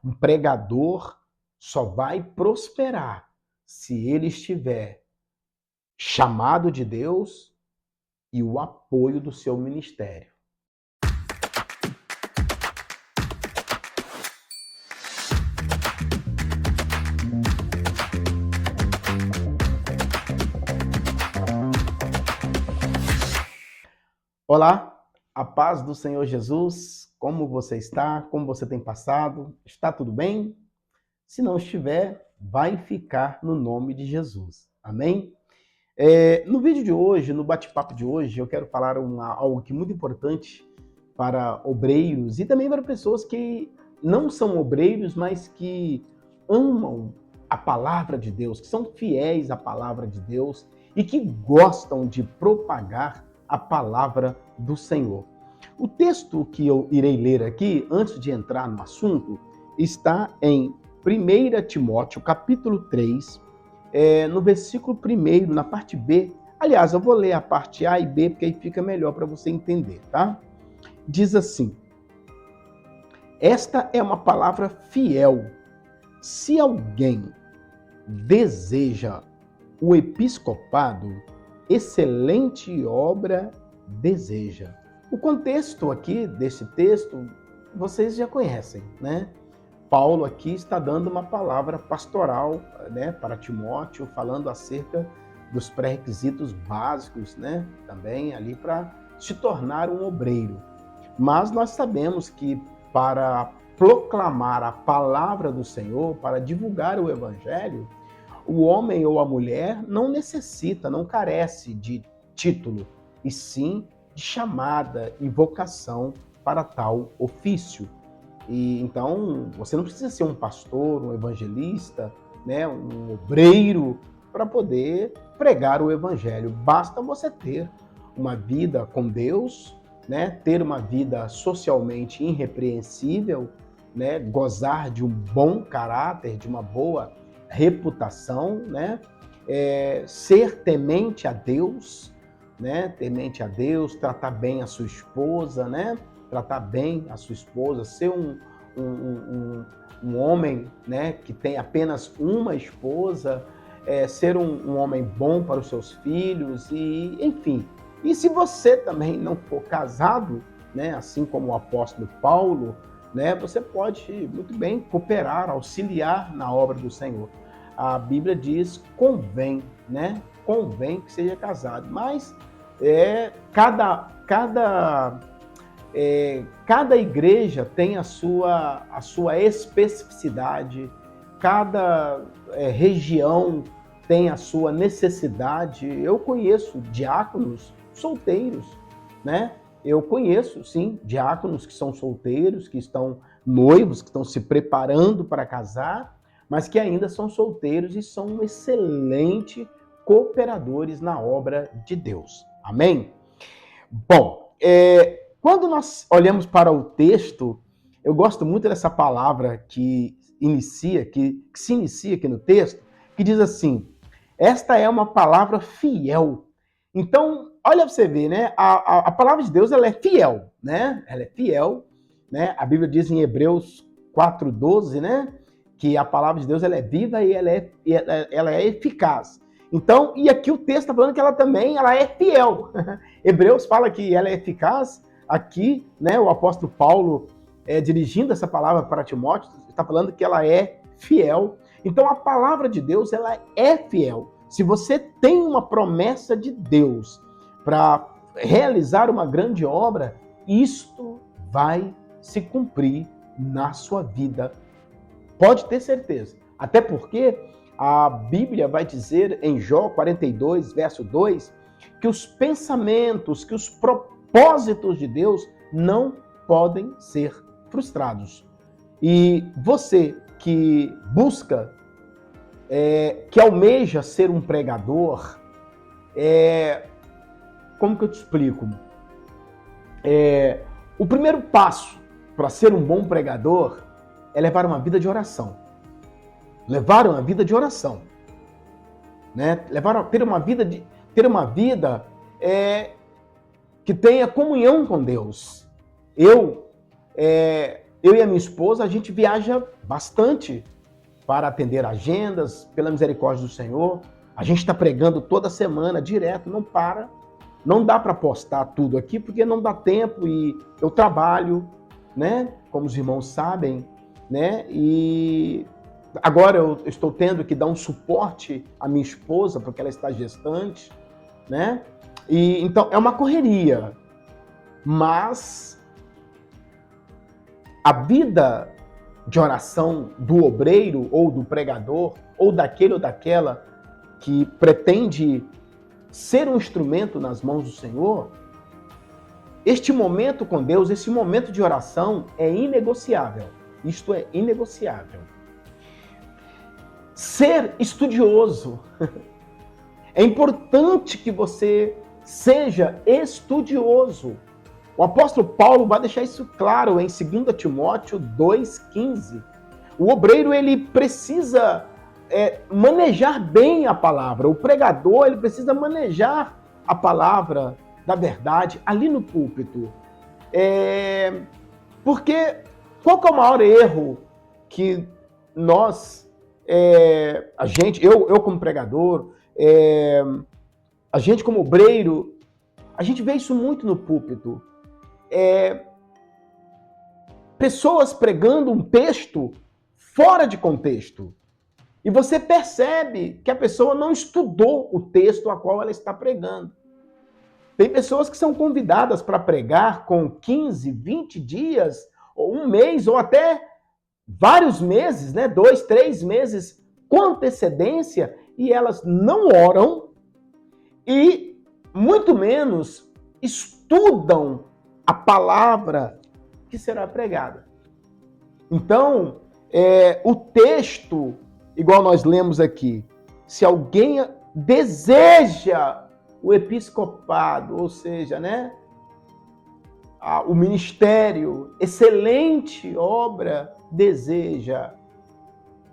Um pregador só vai prosperar se ele estiver chamado de Deus e o apoio do seu ministério. Olá, a paz do Senhor Jesus, como você está? Como você tem passado? Está tudo bem? Se não estiver, vai ficar no nome de Jesus. Amém? No vídeo de hoje, no bate-papo de hoje, eu quero falar algo que é muito importante para obreiros e também para pessoas que não são obreiros, mas que amam a palavra de Deus, que são fiéis à palavra de Deus e que gostam de propagar a palavra do Senhor. O texto que eu irei ler aqui, antes de entrar no assunto, está em 1 Timóteo, capítulo 3, no versículo 1, na parte B. Aliás, eu vou ler a parte A e B, porque aí fica melhor para você entender, tá? Diz assim: esta é uma palavra fiel. Se alguém deseja o episcopado, excelente obra deseja. O contexto aqui desse texto, vocês já conhecem, né? Paulo aqui está dando uma palavra pastoral, né, para Timóteo, falando acerca dos pré-requisitos básicos, né, também ali para se tornar um obreiro. Mas nós sabemos que para proclamar a palavra do Senhor, para divulgar o evangelho, o homem ou a mulher não necessita, não carece de título, e sim de chamada e vocação para tal ofício. E então, você não precisa ser um pastor, um evangelista, né, um obreiro para poder pregar o evangelho. Basta você ter uma vida com Deus, né, ter uma vida socialmente irrepreensível, né, gozar de um bom caráter, de uma boa reputação, né, ser temente a Deus, né, temente a Deus, tratar bem a sua esposa, né, tratar bem a sua esposa, ser um homem, né, que tem apenas uma esposa, ser um homem bom para os seus filhos, e enfim. E se você também não for casado, né, assim como o apóstolo Paulo, né, você pode muito bem cooperar, auxiliar na obra do Senhor. A Bíblia diz convém, né? Convém que seja casado, mas cada igreja tem a sua especificidade, cada região tem a sua necessidade. Eu conheço diáconos solteiros, né? Eu conheço, sim, diáconos que são solteiros, que estão noivos, que estão se preparando para casar, mas que ainda são solteiros e são excelentes cooperadores na obra de Deus. Amém? Bom, quando nós olhamos para o texto, eu gosto muito dessa palavra que se inicia aqui no texto, que diz assim: esta é uma palavra fiel. Então, olha para você ver, né? A palavra de Deus, ela é fiel, né? Ela é fiel, né? A Bíblia diz em Hebreus 4:12, né, que a palavra de Deus, ela é viva e ela é eficaz. Então, e aqui o texto está falando que ela é fiel. Hebreus fala que ela é eficaz. Aqui, né, o apóstolo Paulo, dirigindo essa palavra para Timóteo, está falando que ela é fiel. Então, a palavra de Deus, ela é fiel. Se você tem uma promessa de Deus para realizar uma grande obra, isto vai se cumprir na sua vida. Pode ter certeza. Até porque a Bíblia vai dizer em Jó 42, verso 2, que os pensamentos, que os propósitos de Deus não podem ser frustrados. E você que busca, que almeja ser um pregador, como que eu te explico? O primeiro passo para ser um bom pregador é levar uma vida de oração. Levar uma vida de oração, né? Ter uma vida que tenha comunhão com Deus. Eu Eu e a minha esposa, a gente viaja bastante para atender agendas, pela misericórdia do Senhor. A gente está pregando toda semana, direto, não para. Não dá para postar tudo aqui, porque não dá tempo e eu trabalho, né? Como os irmãos sabem, né? E agora eu estou tendo que dar um suporte à minha esposa, porque ela está gestante, né? E então é uma correria, mas a vida de oração do obreiro ou do pregador ou daquele ou daquela que pretende ser um instrumento nas mãos do Senhor, este momento com Deus, esse momento de oração é inegociável. Isto é inegociável. Ser estudioso. É importante que você seja estudioso. O apóstolo Paulo vai deixar isso claro em 2 Timóteo 2,15. O obreiro, ele precisa manejar bem a palavra. O pregador, ele precisa manejar a palavra da verdade ali no púlpito. Porque qual que é o maior erro que nós, eu como pregador, a gente como obreiro, a gente vê isso muito no púlpito. Pessoas pregando um texto fora de contexto. E você percebe que a pessoa não estudou o texto a qual ela está pregando. Tem pessoas que são convidadas para pregar com 15, 20 dias, ou um mês, ou até vários meses, né? 2, 3 meses com antecedência, e elas não oram e muito menos estudam a palavra que será pregada. Então, o texto, igual nós lemos aqui, se alguém deseja o episcopado, ou seja, né, o ministério, excelente obra, deseja.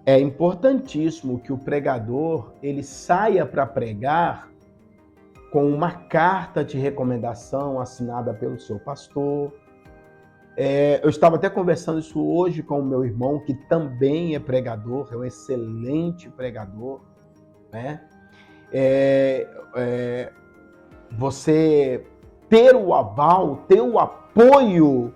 É importantíssimo que o pregador ele saia para pregar com uma carta de recomendação assinada pelo seu pastor. Eu estava até conversando isso hoje com o meu irmão, que também é pregador, é um excelente pregador, né? Você ter o aval, ter o apoio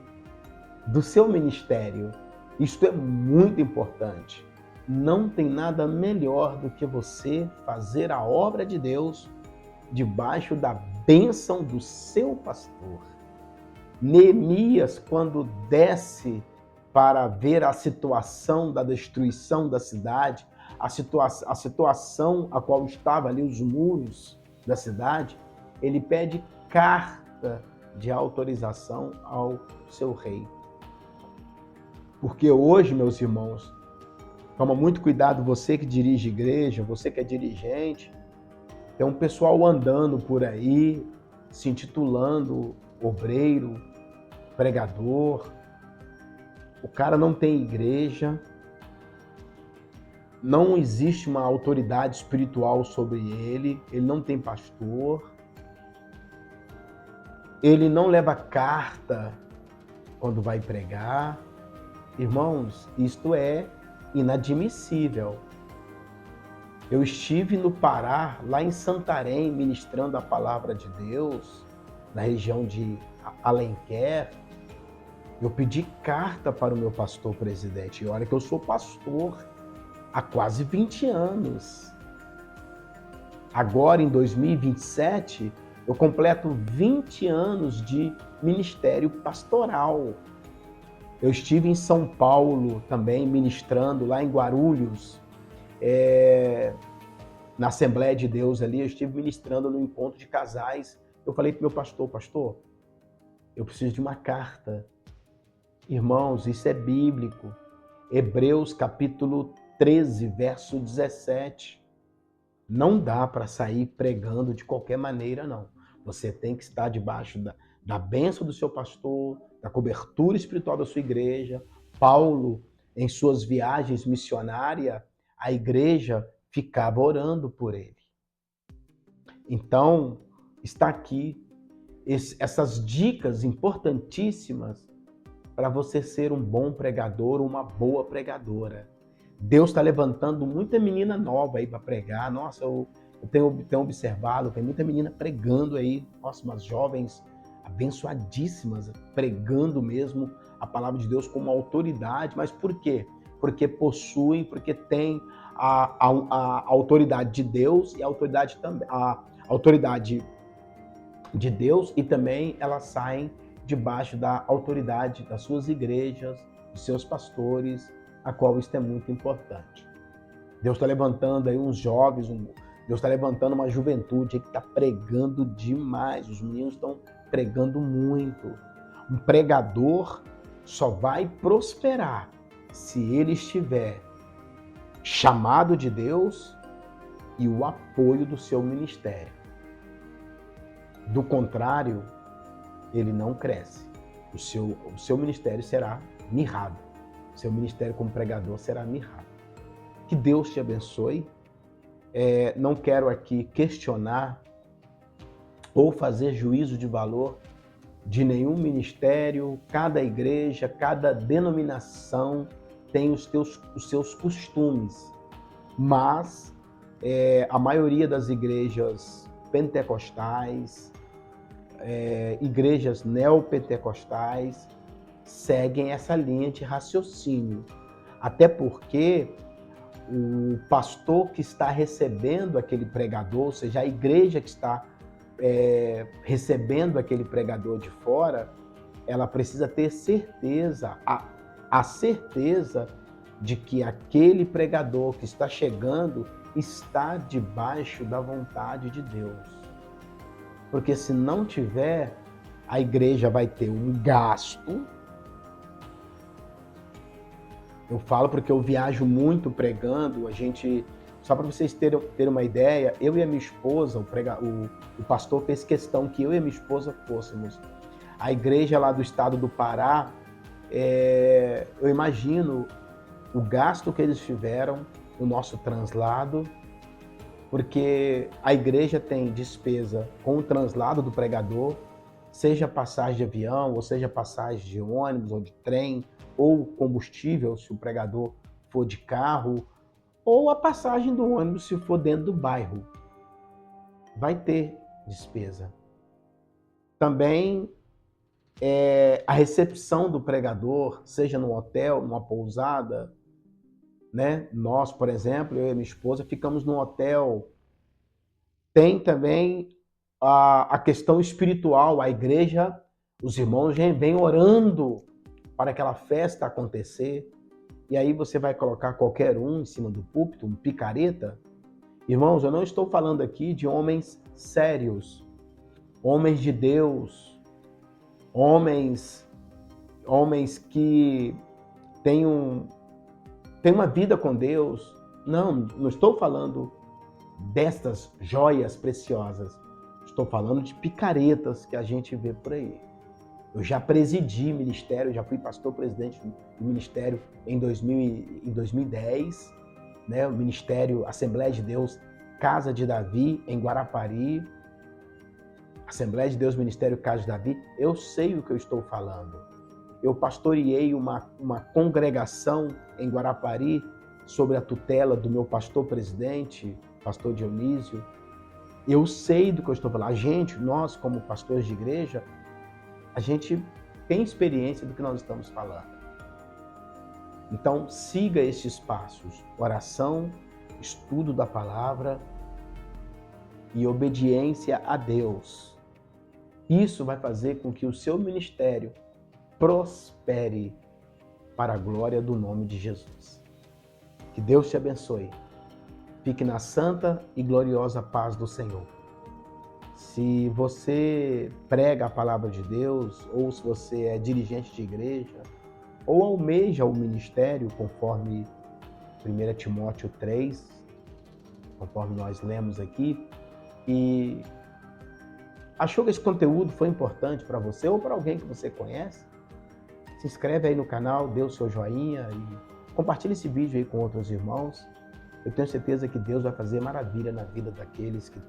do seu ministério, isso é muito importante. Não tem nada melhor do que você fazer a obra de Deus debaixo da bênção do seu pastor. Neemias, quando desce para ver a situação da destruição da cidade, a situação a qual estava ali os muros da cidade, ele pede carta de autorização ao seu rei. Porque hoje, meus irmãos, toma muito cuidado, você que dirige igreja, você que é dirigente, tem um pessoal andando por aí, se intitulando obreiro, pregador. O cara não tem igreja, não existe uma autoridade espiritual sobre ele, ele não tem pastor, ele não leva carta quando vai pregar. Irmãos, isto é inadmissível. Eu estive no Pará, lá em Santarém, ministrando a palavra de Deus, na região de Alenquer. Eu pedi carta para o meu pastor presidente. E olha que eu sou pastor há quase 20 anos. Agora, em 2027, eu completo 20 anos de ministério pastoral. Eu estive em São Paulo também, ministrando lá em Guarulhos, na Assembleia de Deus ali, eu estive ministrando no encontro de casais. Eu falei para o meu pastor, eu preciso de uma carta. Irmãos, isso é bíblico. Hebreus capítulo 13, verso 17. Não dá para sair pregando de qualquer maneira, não. Você tem que estar debaixo da bênção do seu pastor, da cobertura espiritual da sua igreja. Paulo, em suas viagens missionárias, a igreja ficava orando por ele. Então, está aqui essas dicas importantíssimas para você ser um bom pregador, uma boa pregadora. Deus está levantando muita menina nova aí para pregar. Nossa, eu tenho observado, tem muita menina pregando aí. Nossa, umas jovens abençoadíssimas, pregando mesmo a palavra de Deus como autoridade. Mas por quê? Porque possuem, porque têm a autoridade de Deus e a autoridade de Deus, e também elas saem debaixo da autoridade das suas igrejas, dos seus pastores, a qual isso é muito importante. Deus está levantando aí uns jovens, Deus está levantando uma juventude que está pregando demais. Os meninos estão pregando muito. Um pregador só vai prosperar se ele estiver chamado de Deus e o apoio do seu ministério. Do contrário, ele não cresce. O seu ministério será mirrado. O seu ministério como pregador será mirrado. Que Deus te abençoe. Não quero aqui questionar ou fazer juízo de valor de nenhum ministério. Cada igreja, cada denominação tem os seus costumes. Mas a maioria das igrejas pentecostais, igrejas neopentecostais, seguem essa linha de raciocínio. Até porque o pastor que está recebendo aquele pregador, ou seja, a igreja que está recebendo aquele pregador de fora, ela precisa ter certeza, a certeza de que aquele pregador que está chegando está debaixo da vontade de Deus. Porque se não tiver, a igreja vai ter um gasto. Eu falo porque eu viajo muito pregando, só para vocês terem uma ideia, eu e a minha esposa, o pastor fez questão que eu e a minha esposa fôssemos. A igreja lá do estado do Pará, eu imagino o gasto que eles tiveram, o nosso translado, porque a igreja tem despesa com o translado do pregador, seja passagem de avião, ou seja passagem de ônibus ou de trem, ou combustível, se o pregador for de carro, ou a passagem do ônibus, se for dentro do bairro. Vai ter despesa. Também a recepção do pregador, seja num hotel, numa pousada, né? Nós, por exemplo, eu e minha esposa, ficamos num hotel. Tem também a questão espiritual, a igreja, os irmãos vêm orando para aquela festa acontecer, e aí você vai colocar qualquer um em cima do púlpito, um picareta. Irmãos, eu não estou falando aqui de homens sérios, homens de Deus, homens que têm uma vida com Deus. Não estou falando destas joias preciosas. Estou falando de picaretas que a gente vê por aí. Eu já presidi ministério, já fui pastor-presidente do ministério em 2010, né? O ministério Assembleia de Deus Casa de Davi, em Guarapari. Assembleia de Deus Ministério Casa de Davi. Eu sei o que eu estou falando. Eu pastoreei uma congregação em Guarapari sob a tutela do meu pastor-presidente, pastor Dionísio. Eu sei do que eu estou falando. Nós como pastores de igreja, a gente tem experiência do que nós estamos falando. Então, siga estes passos: oração, estudo da palavra e obediência a Deus. Isso vai fazer com que o seu ministério prospere para a glória do nome de Jesus. Que Deus te abençoe. Fique na santa e gloriosa paz do Senhor. Se você prega a palavra de Deus, ou se você é dirigente de igreja, ou almeja o ministério, conforme 1 Timóteo 3, conforme nós lemos aqui, e achou que esse conteúdo foi importante para você ou para alguém que você conhece, se inscreve aí no canal, dê o seu joinha e compartilhe esse vídeo aí com outros irmãos. Eu tenho certeza que Deus vai fazer maravilha na vida daqueles que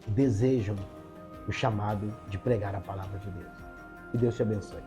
desejam o chamado de pregar a palavra de Deus. Que Deus te abençoe.